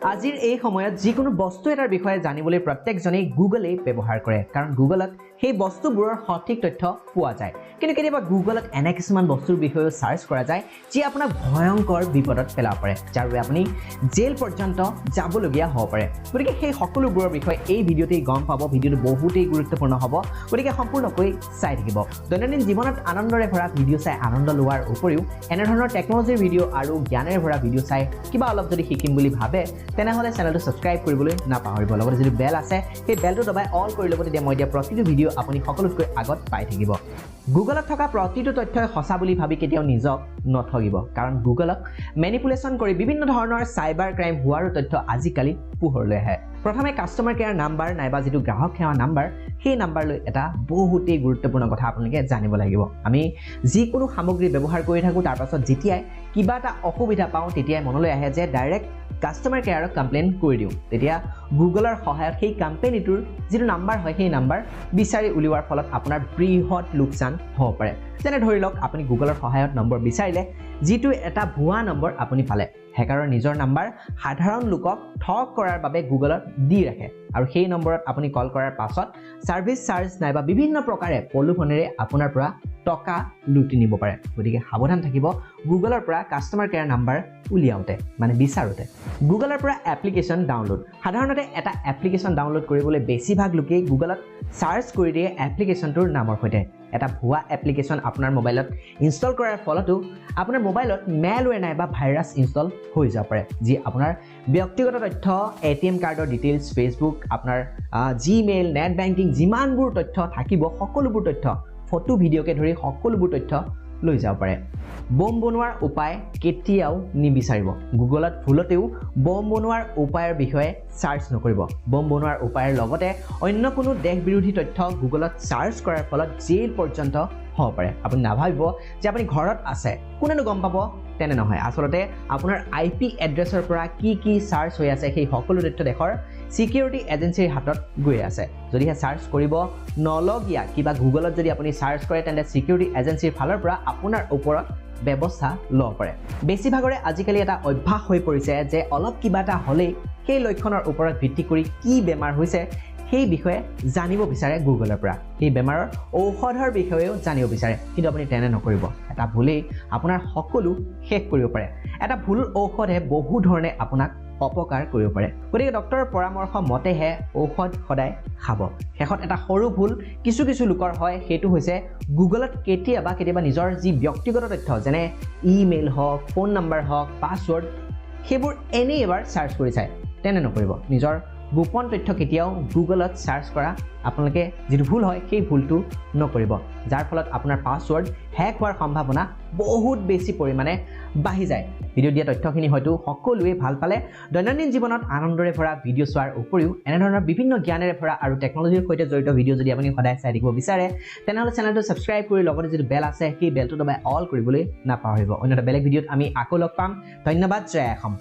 আজিৰ এই সময়ত যিকোনো বস্তু এটাৰ বিষয়ে জানিবলৈ প্ৰত্যেকজনেই গুগলেই ব্যৱহাৰ কৰে কাৰণ গুগলত সেই বস্তুবোৰৰ সঠিক তথ্য পোৱা যায় কিন্তু কেতিয়াবা গুগলত এনে কিছুমান বস্তুৰ বিষয়ে সাৰ্চ কৰা যায় যি আপোনাক ভয়ংকৰ বিপদত পেলাব পাৰে যাৰ বাবে আপুনি জেল পৰ্যন্ত যাবলগীয়া হ'ব পাৰে গতিকে সেই সকলোবোৰৰ বিষয়ে এই ভিডিঅ'তেই গম পাব ভিডিঅ'টো বহুতেই গুৰুত্বপূৰ্ণ হ'ব গতিকে সম্পূৰ্ণকৈ চাই থাকিব দৈনন্দিন জীৱনত আনন্দৰে ভৰা ভিডিঅ' চাই আনন্দ লোৱাৰ উপৰিও এনে ধৰণৰ টেকনলজিৰ ভিডিঅ' আৰু জ্ঞানেৰে ভৰা ভিডিঅ' চাই কিবা অলপ যদি শিকিম বুলি ভাবে তেনেহলে চেনেলটো সাবস্ক্ৰাইব কৰিবলৈ নাপাহৰিব লগতে যদি বেল আছে সেই বেলটো দবাই অল কৰি ল'ব তেতিয়া মই দিয়া প্ৰতিটো ভিডিঅ' আপুনি সকলোতকৈ আগত পাই থাকিব গুগলত থকা প্ৰতিটো তথ্যই সঁচা বুলি ভাবি কেতিয়াও নিজক নঠগিব কাৰণ গুগলক মেনিপুলেশ্যন কৰি বিভিন্ন ধৰণৰ সাইবাৰ ক্ৰাইম হোৱাৰ তথ্য আজিকালি পোহৰলৈ আহে প্ৰথমে কাস্টমাৰ কেয়াৰ নাম্বাৰ নাইবা যেটো গ্ৰাহক সেৱা নাম্বাৰ সেই নাম্বাৰ লৈ এটা বহুতেই গুৰুত্বপূৰ্ণ কথা আপোনালোকে জানিব লাগিব আমি যিকোনো সামগ্ৰী ব্যৱহাৰ কৰি থাকো তাৰ পাছত যেতিয়াই কিবা এটা অসুবিধা পাওঁ তেতিয়াই মনলৈ আহে যে ডাইৰেক্ট কাস্টমাৰ কেয়াৰক কমপ্লেইন কৰি দিওঁ তেতিয়া গুগলৰ সহায়ত সেই কোম্পানীটোৰ যেটো নাম্বাৰ হয় সেই নাম্বাৰ বিচাৰি উলিওৱাৰ ফলত আপোনাৰ বৃহৎ লোকচান হ'ব পাৰে যেনে ধৰি লওক আপুনি গুগলৰ সহায়ত নম্বৰ বিচাৰিলে যেটো এটা ভুৱা নম্বৰ আপুনি পালে হেকাৰৰ নিজৰ নাম্বাৰ সাধাৰণ লোকক ঠগ কৰাৰ বাবে গুগলত দি ৰাখে আৰু সেই নম্বৰত আপুনি কল কৰাৰ পাছত সাৰ্ভিস চাৰ্জ নাইবা বিভিন্ন প্ৰকাৰে পলুফনেৰে আপোনাৰ পৰা টকা লুটি নিব পাৰে গতিকে সাৱধান থাকিব গুগলৰ পৰা কাস্টমাৰ কেয়াৰ নাম্বাৰ উলিয়াওতে মানে বিচাৰোতে গুগলৰ পৰা এপ্লিকেশন ডাউনলোড সাধাৰণতে এটা এপ্লিকেশন ডাউনলোড কৰিবলৈ বেছিভাগ লোকে গুগলত সাৰ্চ কৰি দিয়ে এপ্লিকেশনটোৰ নামৰ সৈতে এটা ভুৱা এপ্লিকেশন আপোনাৰ মোবাইলত ইনষ্টল কৰাৰ ফলতো আপোনাৰ মোবাইলত মেলৱেৰ নাইবা ভাইৰাছ ইনষ্টল হৈ যাব পাৰে যি আপোনাৰ ব্যক্তিগত তথ্য এটিএম কাৰ্ডৰ ডিটেইলছ ফেসবুক আপোনাৰ জিমেইল নেট বেংকিং যিমানবোৰ তথ্য থাকিব সকলোবোৰ তথ্য ফটো ভিডিঅ'কে ধৰি সকলোবোৰ তথ্য লৈ যাব পাৰে বম বনোৱাৰ উপায় কেতিয়াও নিবিচাৰিব গুগলত ভুলতেও বম বনোৱাৰ উপায়ৰ বিষয়ে সাৰ্চ নকৰিব বম বনোৱাৰ উপায়ৰ লগতে অন্য কোনো দেশ বিৰোধী তথ্য গুগলত সাৰ্চ কৰাৰ ফলত জেল পৰ্যন্ত হ'ব পাৰে আপুনি নাভাবিব যে আপুনি ঘৰত আছে কোনেনো গম পাব তেনে নহয় আসলতে আপোনাৰ আইপি এড্ৰেছৰ পৰা কি সাৰ্চ হৈ আছে সেই সকলো তথ্য দেশৰ সিকিউৰিটি এজেন্সিৰ হাতত গৈ আছে যদিহে সাৰ্চ কৰিব নলগিয়া কিবা গুগলত যদি আপুনি সাৰ্চ কৰে তেন্তে সিকিউৰিটি এজেন্সিৰ ফালৰ পৰা আপোনাৰ ওপৰত ব্যৱস্থা ল'ব পাৰে বেছিভাগৰে আজিকালি এটা অভ্যাস হৈ পৰিছে যে অলপ কিবা এটা হ'লেই সেই লক্ষণৰ ওপৰত ভিত্তি কৰি কি বেমাৰ হৈছে সেই বিষয়ে জানিব বিচাৰে গুগলৰ পৰা সেই বেমাৰৰ ঔষধৰ বিষয়েও জানিব বিচাৰে কিন্তু আপুনি তেনে নকৰিব এটা ভুলেই আপোনাৰ সকলো শেষ কৰিব পাৰে এটা ভুল ঔষধে বহু ধৰণে আপোনাক অপকাৰ কৰিব পাৰে গতিকে ডক্টৰৰ পৰামৰ্শ মতেহে ঔষধ সদায় খাব শেষত এটা সৰু ভুল কিছু লোকৰ হয় সেইটো হৈছে গুগলত কেতিয়াবা নিজৰ যি ব্যক্তিগত তথ্য যেনে ইমেইল হওক ফোন নাম্বাৰ হওক পাছৱৰ্ড সেইবোৰ এনেই এবাৰ সাৰ্চ কৰি চায় তেনে নকৰিব নিজৰ গোপন তথ্য কেতিয়াও গুগলত সাৰ্চ কৰা আপোনালোকে যেটো ভুল হয় সেই ভুলটো নকৰিব যাৰ ফলত আপোনাৰ পাছৱৰ্ড হ্যাক হোৱাৰ সম্ভাৱনা বহুত বেছি পৰিমাণে বাঢ়ি যায় ভিডিঅ' দিয়া তথ্যখিনি হয়তো সকলোৱে ভাল পালে দৈনন্দিন জীৱনত আনন্দৰে ভৰা ভিডিঅ' চোৱাৰ উপৰিও এনে ধৰণৰ বিভিন্ন জ্ঞানেৰে ভৰা আৰু টেকনলজিৰ সৈতে জড়িত ভিডিঅ' যদি আপুনি সদায় চাই থাকিব বিচাৰে তেনেহলে চেনেলটো সাবস্ক্ৰাইব কৰি লগতে যেটো বেল আছে সেই বেলটো দবাই অল কৰিবলৈ নাপাহৰিব অন্য এটা বেলেগ ভিডিঅ'ত আমি আকৌ লগ পাম ধন্যবাদ জয় অসম